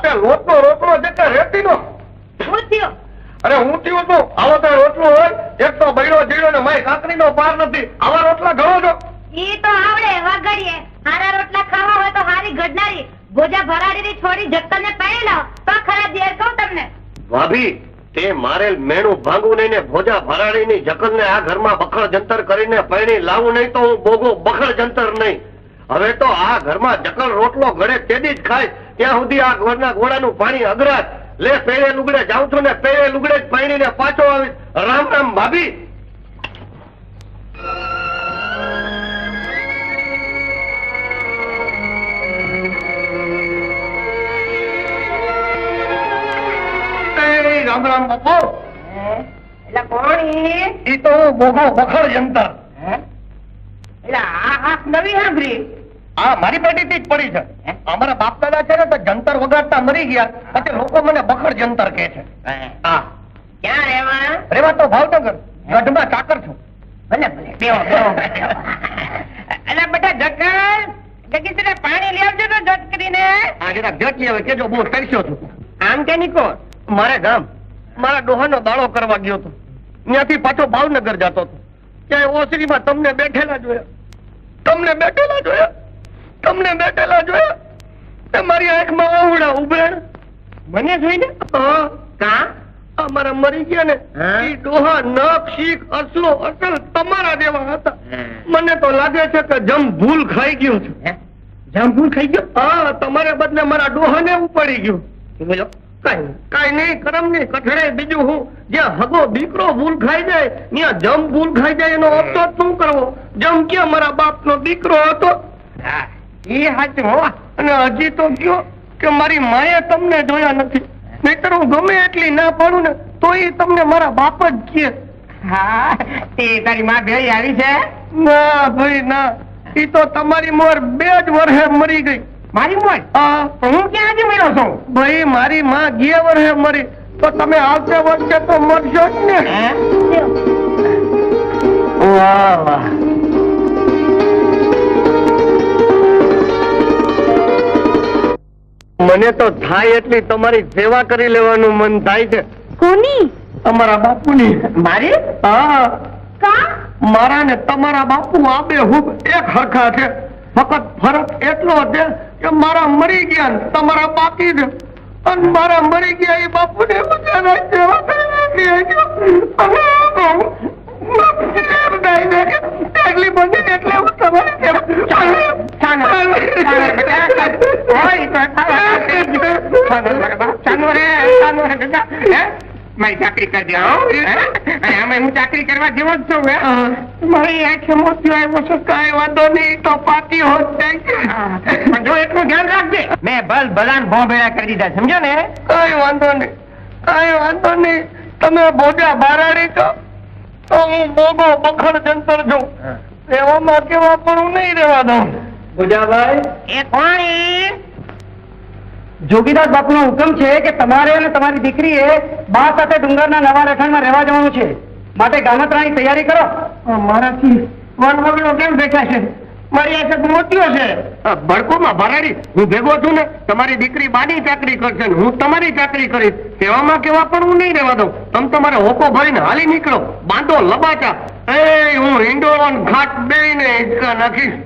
તે લોટનો રોટલો જતા રેતીનો શું થયો? અરે હું થયું તું આવો તો રોટલો હોય એક તો બૈરો જીડો ને માય કાકડીનો પાર નથી આવા રોટલા ઘણો છો ઈ તો આવડે વગડીએ હારા રોટલા ખાવા હોય તો હારી ગડનારી ભોજા ભરાડીની છોડી જક્કલને પહેરી લાવ તો ખરા દેર કહું તમને. ભાભી તે મારેલ મેણું ભાંગવું નહીં ને ભોજા ભરાડીની જકલને આ ઘરમાં બખડ જંતર કરીને પૈણી લાવું નહીં તો હું ભોગો બખડ જંતર નહીં. હવે તો આ ઘરમાં જકલ રોટલો ઘડે તેદી જ ખાય ત્યાં સુધી આ ઘરના ઘોડાનું પાણી અગરાજ લે પેરે લુગડે જાઉં છું ને પેરે લુગડે જ પૈણીને પાછો આવીશ. રામ રામ ભાભી. રામ રામ બાપુ. એટલે કોણ ઈ તો હું ભોગો બખડ જંતર. એટલે આ નવી સાંભળી આ મારી પેટીથી જ પડી છે. અમારા બાપ દાદા છે ને તો જંતર વગાડતા મરી ગયા પછી લોકો મને બખડ જંતર કહે છે. હા ક્યાં રહેવા? રેવા તો ભાવનગર ગઢમાં ચાકર છું. ભલે ભલે બેહો બેહો. અલા બેટા જગલ જગી તને પાણી લઈ આવજો તો જટ કરીને. આ જરાક જટલી હવે કેજો બહુ તરસ્યો છું. આમ કે નીકો મારે ગામ મારા ડોહાનો દાડો કરવા ગયો હતો ત્યાંથી પાછો ભાવનગર જતો હતો ત્યાં ઓસરીમાં તમને બેઠેલા જોયા મારી આંખમાં ઓવડા ઉભરાણ મને જોઈને હા કા અમારા મરી ગયા ને ઈ ડોહા નખ શીખ અસલો અસલ તમારા જેવા હતા. મને તો લાગે છે કે જમ ભૂલ ખાઈ ગયો છે. જમ ભૂલ ખાઈ ગયો? હા તમારે બદલે મારા ડોહાને ઉપાડી ગયો. બોલો કઈ નહીં કરમ નહીં કઠડે બીજું હું જ્યાં હગો દીકરો ભૂલ ખાઈ જાય ત્યાં જમ ભૂલ ખાઈ જાય એનો અફસોસ શું કરવો. જમ ક્યાં મારા બાપનો દીકરો હતો. એ સાચું હો. અને હજી તો કયો કે મારી માએ તમને જોયા નથી નહીતર હું ગમે એટલી ના પડું ને તો એ તમને મારા બાપ જ કહે. હા તે તારી માં ભેળી આવી છે? ના ભાઈ ના ઈ તો તમારી મોર 2 જ વર્ષે મરી ગઈ. મારી મોર? હા હું ક્યાં જ મળ્યો છું? ભાઈ મારી માં ગયા વર્ષે મરી તો તમે આવતા વર્ષે તો મરશો જ ને. વાહ વાહ. મને તો થાય એટલી તમારી સેવા કરી લેવાનું મન થાય છે. કોની? અમારા બાપુની. મારી? હા કા? મારા ને તમારા બાપુ આબેહૂબ એક હરખા છે. ફક્ત ફરક એટલો છે કે મારા મરી ગયા ને તમારા બાકી છે અને મારા મરી ગયા એ બાપુ ને બધાના સેવા કરી એટલી બધી એટલે હું તમારી મારી ચાકરી કરી દે. હું ચાકરી કરવા જેવો જ છું. મારી આંખે મોતિયો આવ્યો છે. કઈ વાંધો નહીં તો પાતી હોત જાય. પણ જો એટલું ધ્યાન રાખજે મેં ભલ ભલાન ભો ભેળા કરી દીધા સમજો ને. કઈ વાંધો નહીં તમે બોજા બારાડી છો તો હું બોગો બખડ જંતર છું. એવામાં કેવા પણ હું નહીં રહેવા દઉં. ભુજાભાઈ, એ કોણી? જોગીદાસ બાપુનો હુકમ છે કે તમારે અને તમારી દીકરીએ બા સાથે ડુંગરના નવા રહેઠાણમાં રહેવા જવાનું છે. માટે ગામત્રાની તૈયારી કરો. મારાથી વનવગડો કેમ દેખાશે? મારી આંખે મોતિયો છે. ભડકોમાં ભરાડી હું ભેગો છું ને તમારી દીકરી બાની ચાકરી કરશે ને હું તમારી ચાકરી કરીશ. સેવામાં કેવા પણ હું નહીં રહેવા દઉં. તમે તમારે હોકો ભરીને હાલી નીકળો. બાંધો લબાચા. હું હિંડોળો ઘાટ બેઈને હિંચકા નાખીશ.